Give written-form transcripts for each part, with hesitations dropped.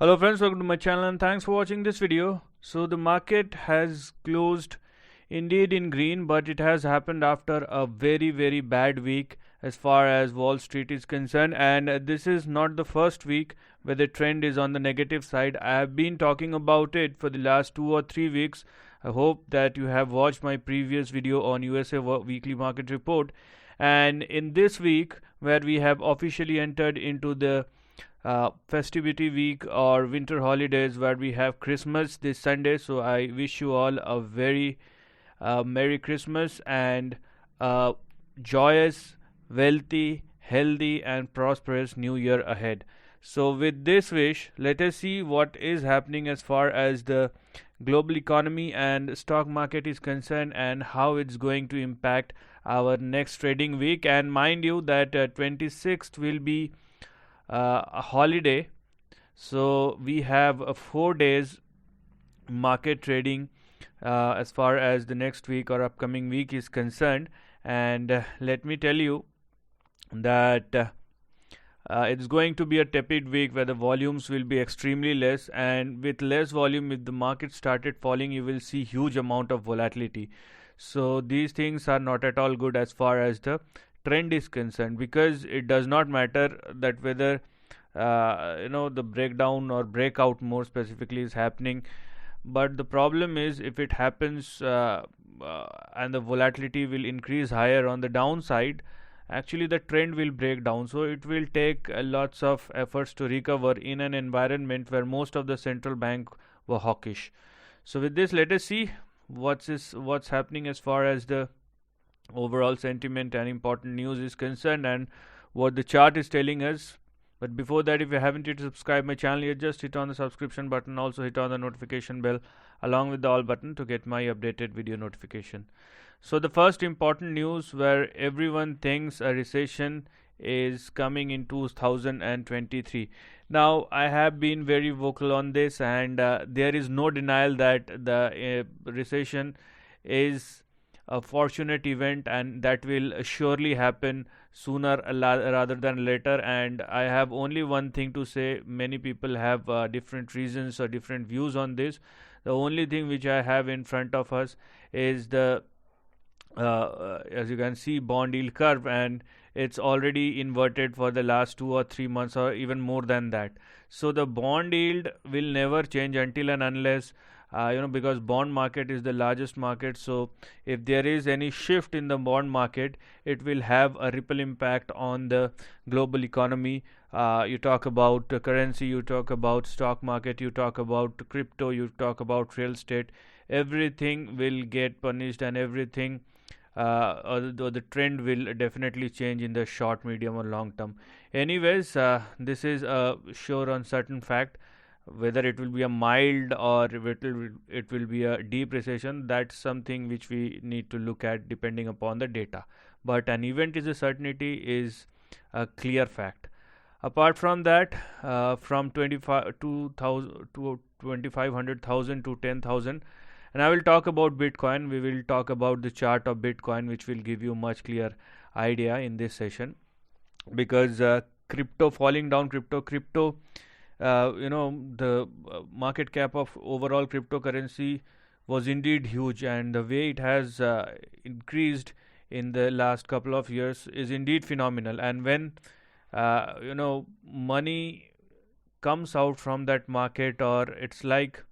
Hello friends, welcome to my channel and thanks for watching this video. So the market has closed indeed in green, but it has happened after a very bad week as far as Wall Street is concerned, and this is not the first week where the trend is on the negative side. I have been talking about it for the last 2 or 3 weeks. I hope that you have watched my previous video on USA weekly market report, and in this week where we have officially entered into the festivity week or winter holidays where we have Christmas this Sunday. So I wish you all a very Merry Christmas and joyous, wealthy, healthy, and prosperous New Year ahead. So, with this wish, let us see what is happening as far as the global economy and stock market is concerned and how it's going to impact our next trading week. And mind you, that 26th will be a holiday, so we have 4 days market trading as far as the next week or upcoming week is concerned. And let me tell you that it's going to be a tepid week where the volumes will be extremely less, and with less volume, if the market started falling, you will see huge amount of volatility. So these things are not at all good as far as the trend is concerned, because it does not matter that whether the breakdown or breakout more specifically is happening, but the problem is if it happens and the volatility will increase higher on the downside, actually the trend will break down. So it will take lots of efforts to recover in an environment where most of the central bank were hawkish. So with this, let us see what's happening as far as the overall sentiment and important news is concerned and what the chart is telling us. But before that, if you haven't yet subscribed my channel yet, just hit on the subscription button. Also hit on the notification bell along with the all button to get my updated video notification. So the first important news where everyone thinks a recession is coming in 2023. Now I have been very vocal on this, and there is no denial that the recession is a fortunate event and that will surely happen sooner rather than later. And I have only one thing to say: many people have different reasons or different views on this. The only thing which I have in front of us is the as you can see, bond yield curve, and it's already inverted for the last 2 or 3 months or even more than that. So the bond yield will never change until and unless because bond market is the largest market. So if there is any shift in the bond market, it will have a ripple impact on the global economy. You talk about currency, you talk about stock market, you talk about crypto, you talk about real estate. Everything will get punished, and everything or the trend will definitely change in the short, medium, or long term. Anyways, this is a sure uncertain fact. Whether it will be a mild or it will be a deep recession, that's something which we need to look at depending upon the data. But an event is a certainty, is a clear fact. Apart from that, from 25,000 to 2,500,000 to 10,000, and I will talk about Bitcoin. We will talk about the chart of Bitcoin, which will give you much clear idea in this session, because crypto falling down, crypto the market cap of overall cryptocurrency was indeed huge, and the way it has increased in the last couple of years is indeed phenomenal. And when money comes out from that market, or it's like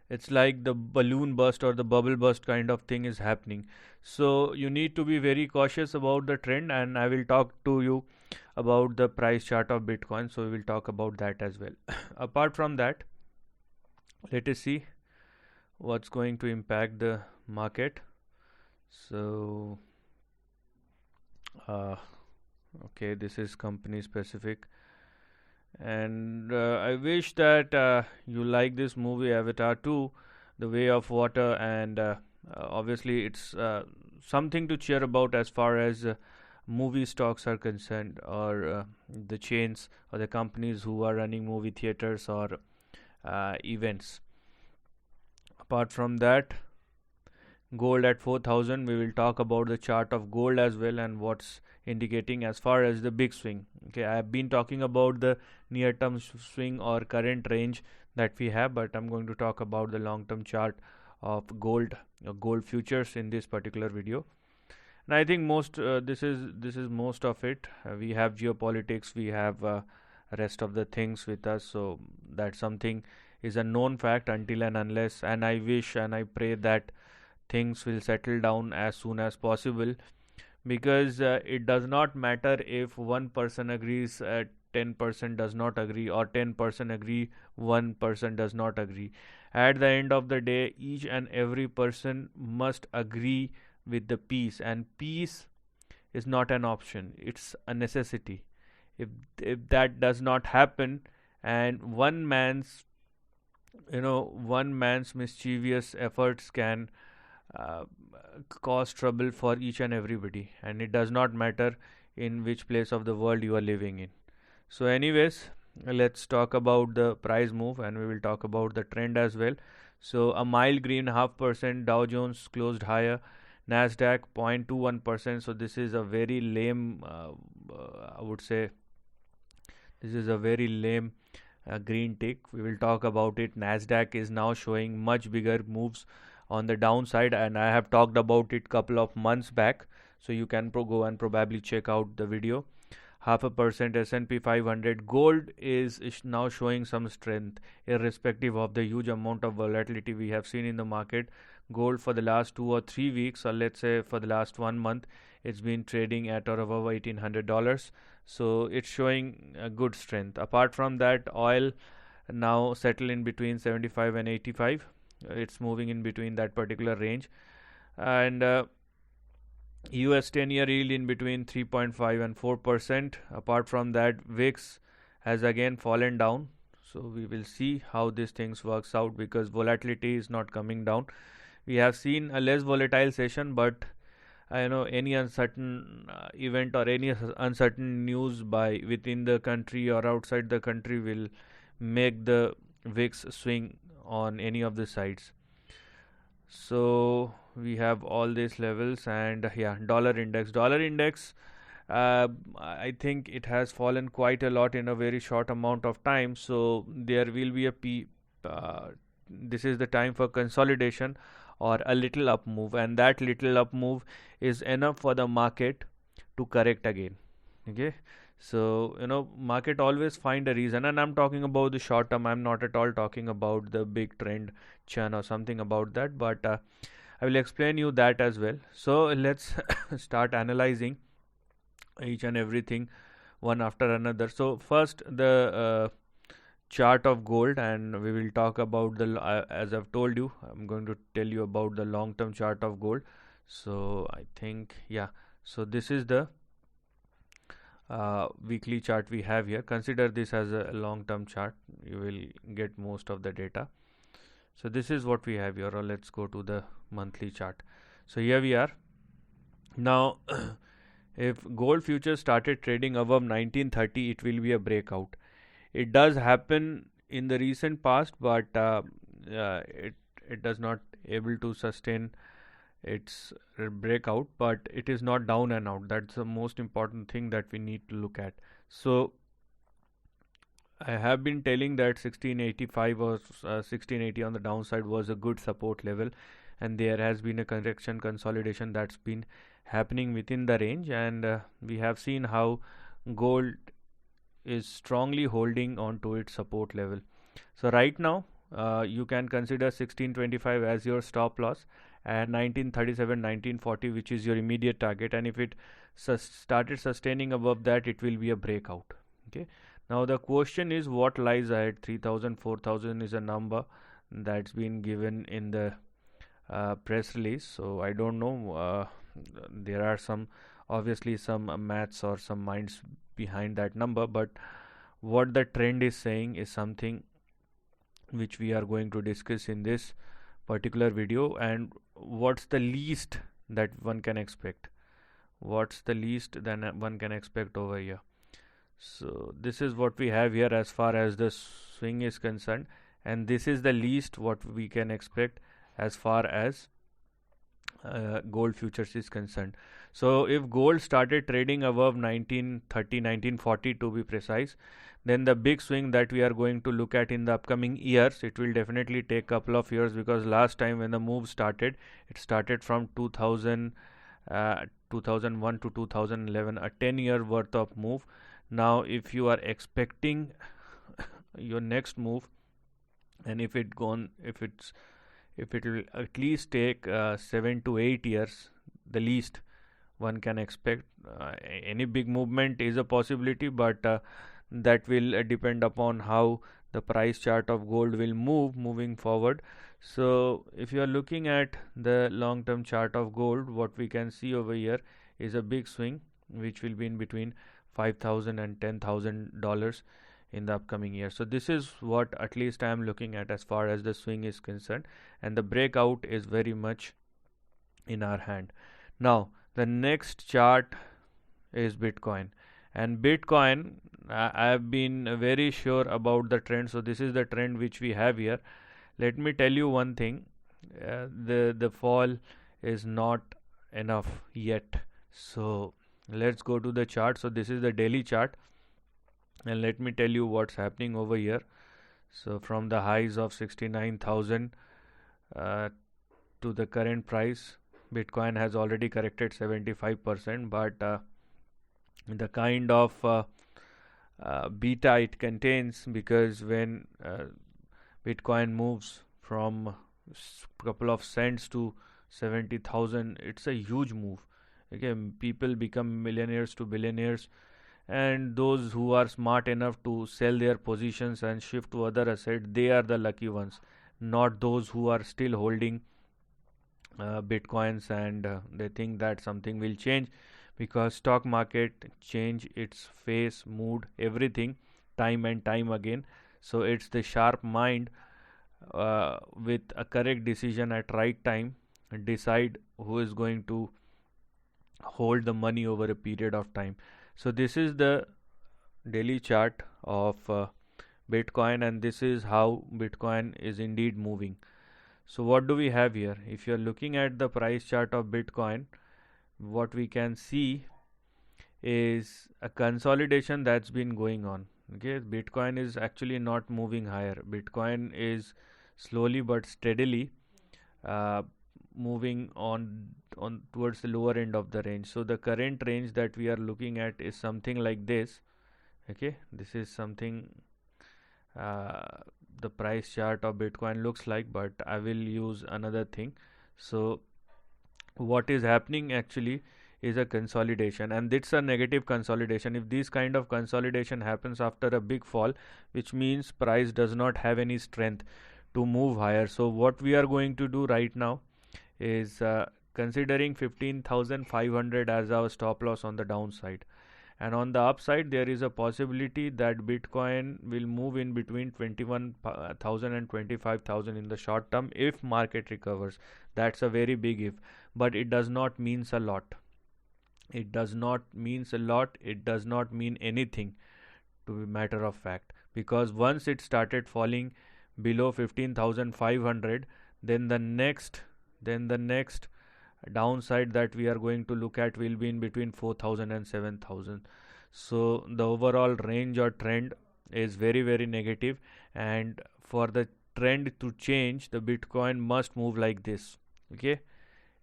the balloon burst or the bubble burst kind of thing is happening. So you need to be very cautious about the trend, and I will talk to you about the price chart of Bitcoin. So we will talk about that as well. Apart from that, let us see what's going to impact the market. So okay, this is company specific, and I wish that you like this movie Avatar 2, The Way of Water, and obviously it's something to cheer about as far as movie stocks are concerned, or the chains or the companies who are running movie theaters or events. Apart from that, gold at 4,000. We will talk about the chart of gold as well and what's indicating as far as the big swing. Okay, I have been talking about the near term swing or current range that we have, but I'm going to talk about the long term chart of gold futures in this particular video. And I think this is most of it. We have geopolitics, we have rest of the things with us, so that something is a known fact until and unless, and I wish and I pray that things will settle down as soon as possible, because it does not matter if one person agrees, 10% does not agree, or 10% agree, 1% does not agree. At the end of the day, each and every person must agree with the peace, and peace is not an option, it's a necessity. If that does not happen, and one man's mischievous efforts can uh, cause trouble for each and everybody, and it does not matter in which place of the world you are living in. So anyways, let's talk about the price move, and we will talk about the trend as well. So a mild green 0.5%, Dow Jones closed higher, Nasdaq 0.21%. So this is a very lame, I would say, this is a very lame green tick. We will talk about it. Nasdaq is now showing much bigger moves on the downside, and I have talked about it couple of months back, so you can go and probably check out the video. 0.5% S&P 500. Gold is now showing some strength irrespective of the huge amount of volatility we have seen in the market. Gold for the last 2 or 3 weeks, or let's say for the last 1 month, it's been trading at or above $1,800, so it's showing a good strength. Apart from that, oil now settle in between 75 and 85. It's moving in between that particular range, and US 10-year yield in between 3.5 and 4%. Apart from that, VIX has again fallen down, so we will see how these things works out, because volatility is not coming down. We have seen a less volatile session, but I know any uncertain event or any uncertain news by within the country or outside the country will make the VIX swing on any of the sides. So we have all these levels, and yeah, dollar index, I think it has fallen quite a lot in a very short amount of time, so there will be this is the time for consolidation or a little up move, and that little up move is enough for the market to correct again. Okay, so market always find a reason, and I'm talking about the short term. I'm not at all talking about the big trend churn or something about that, but I will explain you that as well. So let's start analyzing each and everything one after another. So first, the chart of gold, and we will talk about as I've told you, I'm going to tell you about the long term chart of gold. So I think, yeah, so this is the weekly chart we have here. Consider this as a long term chart, you will get most of the data. So this is what we have here, or let's go to the monthly chart. So here we are now. If gold futures started trading above 1930, it will be a breakout. It does happen in the recent past, but it does not able to sustain its breakout, but it is not down and out. That's the most important thing that we need to look at. So I have been telling that 1685 or 1680 on the downside was a good support level, and there has been a correction consolidation that's been happening within the range, and we have seen how gold is strongly holding on to its support level. So right now you can consider 1625 as your stop loss, and 1937, 1940 which is your immediate target, and if it started sustaining above that, it will be a breakout. Okay, now the question is what lies ahead. 3000, 4000 is a number that's been given in the press release, so I don't know, there are obviously some maths or some minds behind that number, but what the trend is saying is something which we are going to discuss in this particular video. And what's the least that one can expect, what's the least then one can expect over here. So this is what we have here as far as the swing is concerned, and this is the least what we can expect as far as gold futures is concerned. So if gold started trading above 1930, 1940 to be precise, then the big swing that we are going to look at in the upcoming years, it will definitely take couple of years, because last time when the move started, it started from 2001 to 2011, a 10-year worth of move. Now if you are expecting your next move, and if it will at least take 7 to 8 years, the least one can expect. Any big movement is a possibility, but that will depend upon how the price chart of gold will moving forward. So if you are looking at the long term chart of gold, what we can see over here is a big swing which will be in between $5,000 and $10,000 in the upcoming year. So this is what at least I am looking at as far as the swing is concerned, and the breakout is very much in our hand. Now the next chart is Bitcoin, and Bitcoin, I have been very sure about the trend. So this is the trend which we have here. Let me tell you one thing, the fall is not enough yet. So let's go to the chart. So this is the daily chart, and let me tell you what's happening over here. So from the highs of 69,000 to the current price, Bitcoin has already corrected 75%, but the kind of beta it contains, because when Bitcoin moves from couple of cents to 70,000, it's a huge move. Okay, people become millionaires to billionaires, and those who are smart enough to sell their positions and shift to other assets, they are the lucky ones, not those who are still holding bitcoins, and they think that something will change, because stock market change its face, mood, everything time and time again. So it's the sharp mind with a correct decision at right time decide who is going to hold the money over a period of time. So this is the daily chart of Bitcoin, and this is how Bitcoin is indeed moving. So what do we have here? If you are looking at the price chart of Bitcoin, what we can see is a consolidation that's been going on. Okay, Bitcoin is actually not moving higher. Bitcoin is slowly but steadily moving on towards the lower end of the range. So the current range that we are looking at is something like this. Okay, this is something the price chart of Bitcoin looks like, but I will use another thing. So what is happening actually is a consolidation, and it's a negative consolidation. If this kind of consolidation happens after a big fall, which means price does not have any strength to move higher. So what we are going to do right now is considering 15,500 as our stop loss on the downside, and on the upside there is a possibility that Bitcoin will move in between 21,000 and 25,000 in the short term if market recovers. That's a very big if, but it does not means a lot. It does not means a lot. It does not mean anything, to be matter of fact, because once it started falling below 15,500, then the next downside that we are going to look at will be in between 4,000 and 7,000. So the overall range or trend is very, very negative, and for the trend to change, the Bitcoin must move like this. Okay,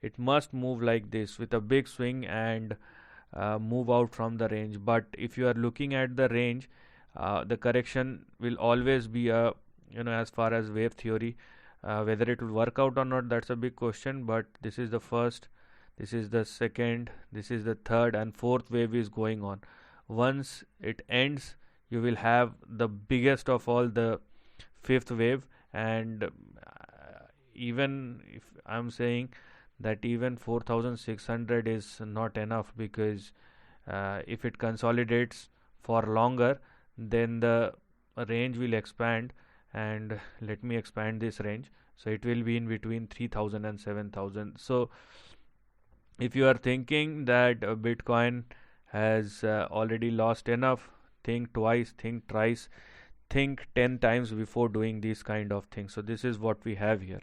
it must move like this with a big swing and move out from the range. But if you are looking at the range, the correction will always be a, as far as wave theory, whether it will work out or not, that's a big question. But this is the first, this is the second, this is the third, and fourth wave is going on. Once it ends, you will have the biggest of all, the fifth wave. And even if I'm saying that even 4,600 is not enough, because if it consolidates for longer, then the range will expand, and let me expand this range. So it will be in between 3,000 and 7,000. So if you are thinking that Bitcoin has already lost enough, think twice, think thrice, think 10 times before doing these kind of things. So this is what we have here.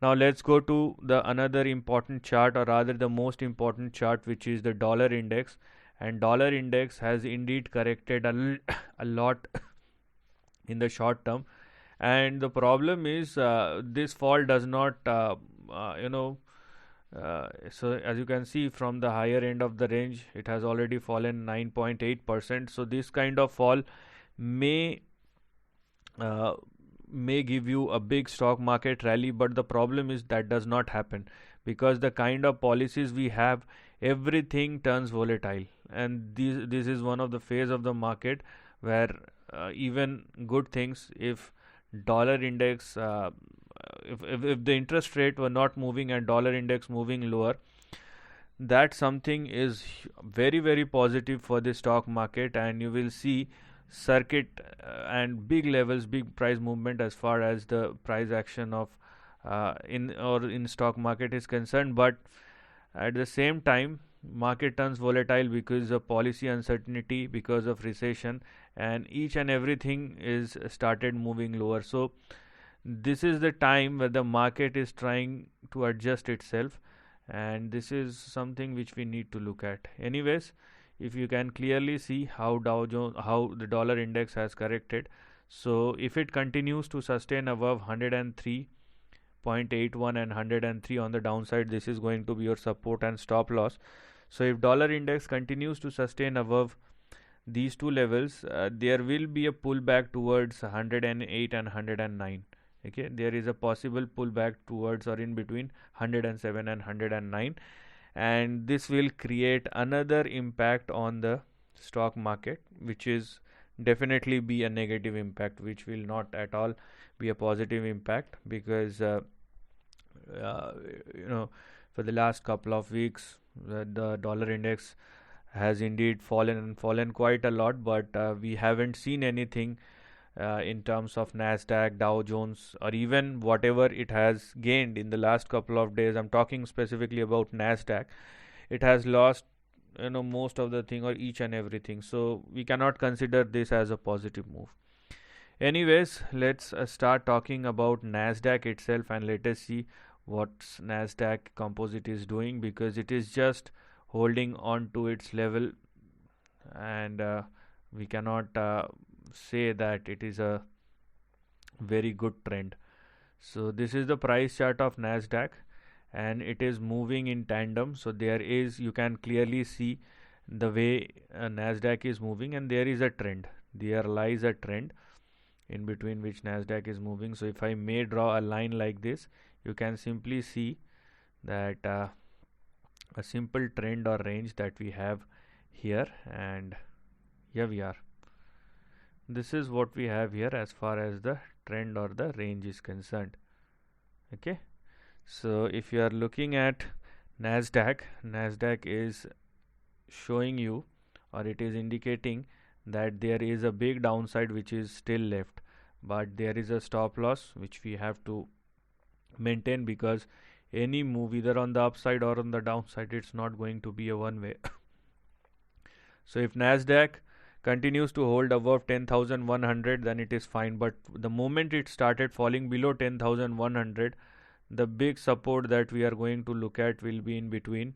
Now let's go to the another important chart, or rather the most important chart, which is the dollar index. And dollar index has indeed corrected a lot in the short term. And the problem is this fall does not so as you can see from the higher end of the range, it has already fallen 9.8%. So this kind of fall may uh, may give you a big stock market rally, but the problem is that does not happen, because the kind of policies we have, everything turns volatile. And this is one of the phase of the market where even good things, if dollar index if the interest rate were not moving and dollar index moving lower, that something is very very positive for the stock market. And you will see circuit and big levels, big price movement as far as the price action of in stock market is concerned. But at the same time, market turns volatile because of policy uncertainty, because of recession, and each and everything is started moving lower. So this is the time where the market is trying to adjust itself, and this is something which we need to look at. Anyways, if you can clearly see how how the dollar index has corrected. So if it continues to sustain above 103.81 and 103 on the downside, this is going to be your support and stop loss. So if dollar index continues to sustain above these two levels, there will be a pullback towards 108 and 109. Okay, there is a possible pullback towards or in between 107 and 109, and this will create another impact on the stock market, which is definitely be a negative impact, which will not at all be a positive impact, because uh, you know for the last couple of weeks the dollar index has indeed fallen quite a lot, but we haven't seen anything in terms of Nasdaq, Dow Jones, or even whatever it has gained in the last couple of days. I'm talking specifically about Nasdaq. It has lost most of the thing or each and everything. So we cannot consider this as a positive move. Anyways, let's start talking about Nasdaq itself, and let us see what Nasdaq composite is doing, because it is just holding on to its level, and we cannot say that it is a very good trend. So this is the price chart of Nasdaq, and it is moving in tandem. So there is, you can clearly see the way Nasdaq is moving, and there is a trend. There lies a trend in between which Nasdaq is moving. So if I may draw a line like this, you can simply see that a simple trend or range that we have here, and here we are. This is what we have here as far as the trend or the range is concerned. Okay, so if you are looking at Nasdaq is showing you, or it is indicating that there is a big downside which is still left, but there is a stop loss which we have to maintain, because any move either on the upside or on the downside, it's not going to be a one way. So if Nasdaq continues to hold above 10,100, then it is fine. But the moment it started falling below 10,100, the big support that we are going to look at will be in between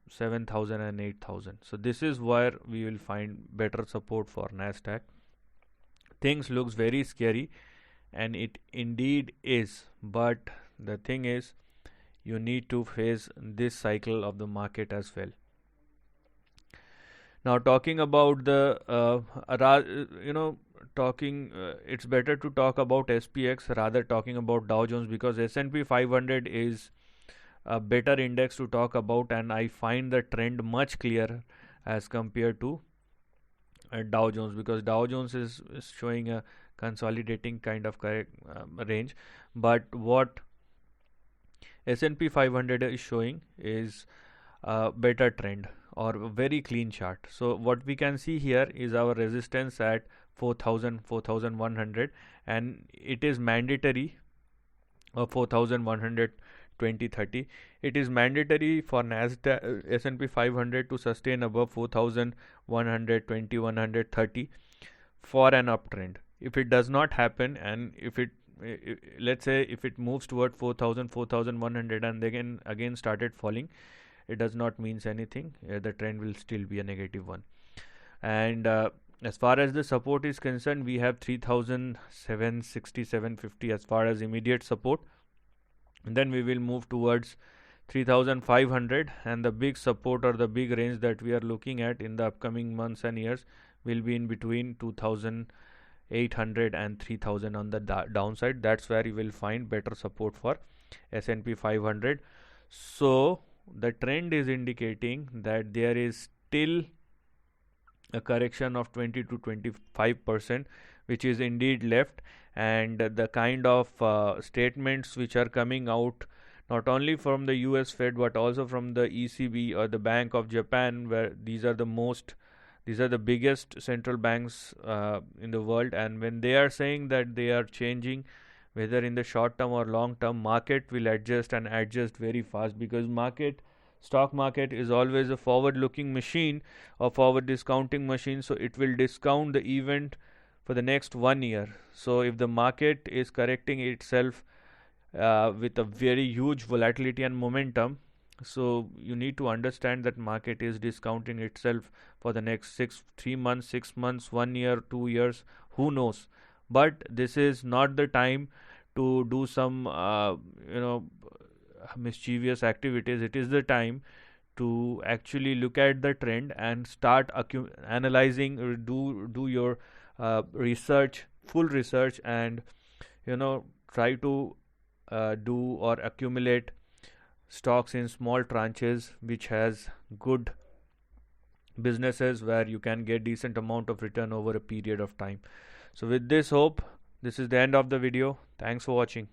7,000 and 8,000. So this is where we will find better support for Nasdaq. Things looks very scary, and it indeed is, but the thing is, you need to face this cycle of the market as well. Now talking about the it's better to talk about SPX rather talking about Dow Jones, because S&P 500 is a better index to talk about, and I find the trend much clearer as compared to Dow Jones, because Dow Jones is showing a consolidating kind of range, but what S&P 500 is showing is a better trend or a very clean chart. So what we can see here is our resistance at 4,100, and it is mandatory 4,100 2030. It is mandatory for Nasdaq S&P 500 to sustain above 4,120 130 for an uptrend. If it does not happen, and if it let's say if it moves toward 4,000, 4,100, and again started falling, it does not means anything. The trend will still be a negative one. And as far as the support is concerned, we have 3,760, 750 as far as immediate support, and then we will move towards 3,500, and the big support or the big range that we are looking at in the upcoming months and years will be in between 2,800 and 3,000 on the downside. That's where you will find better support for S&P 500. So the trend is indicating that there is still a correction of 20 to 25%, which is indeed left, and the kind of statements which are coming out not only from the US Fed but also from the ECB or the Bank of Japan, where these are the biggest central banks in the world, and when they are saying that they are changing, whether in the short term or long term, market will adjust and adjust very fast, because stock market is always a forward looking machine or forward discounting machine, so it will discount the event for the next 1 year. So if the market is correcting itself with a very huge volatility and momentum, so you need to understand that market is discounting itself for the next 3 months, 6 months, 1 year, 2 years, who knows. But this is not the time to do some mischievous activities. It is the time to actually look at the trend and start analyzing, or do your research, full research, and try to do or accumulate stocks in small tranches which has good businesses where you can get decent amount of return over a period of time. So with this hope, this is the end of the video. Thanks for watching.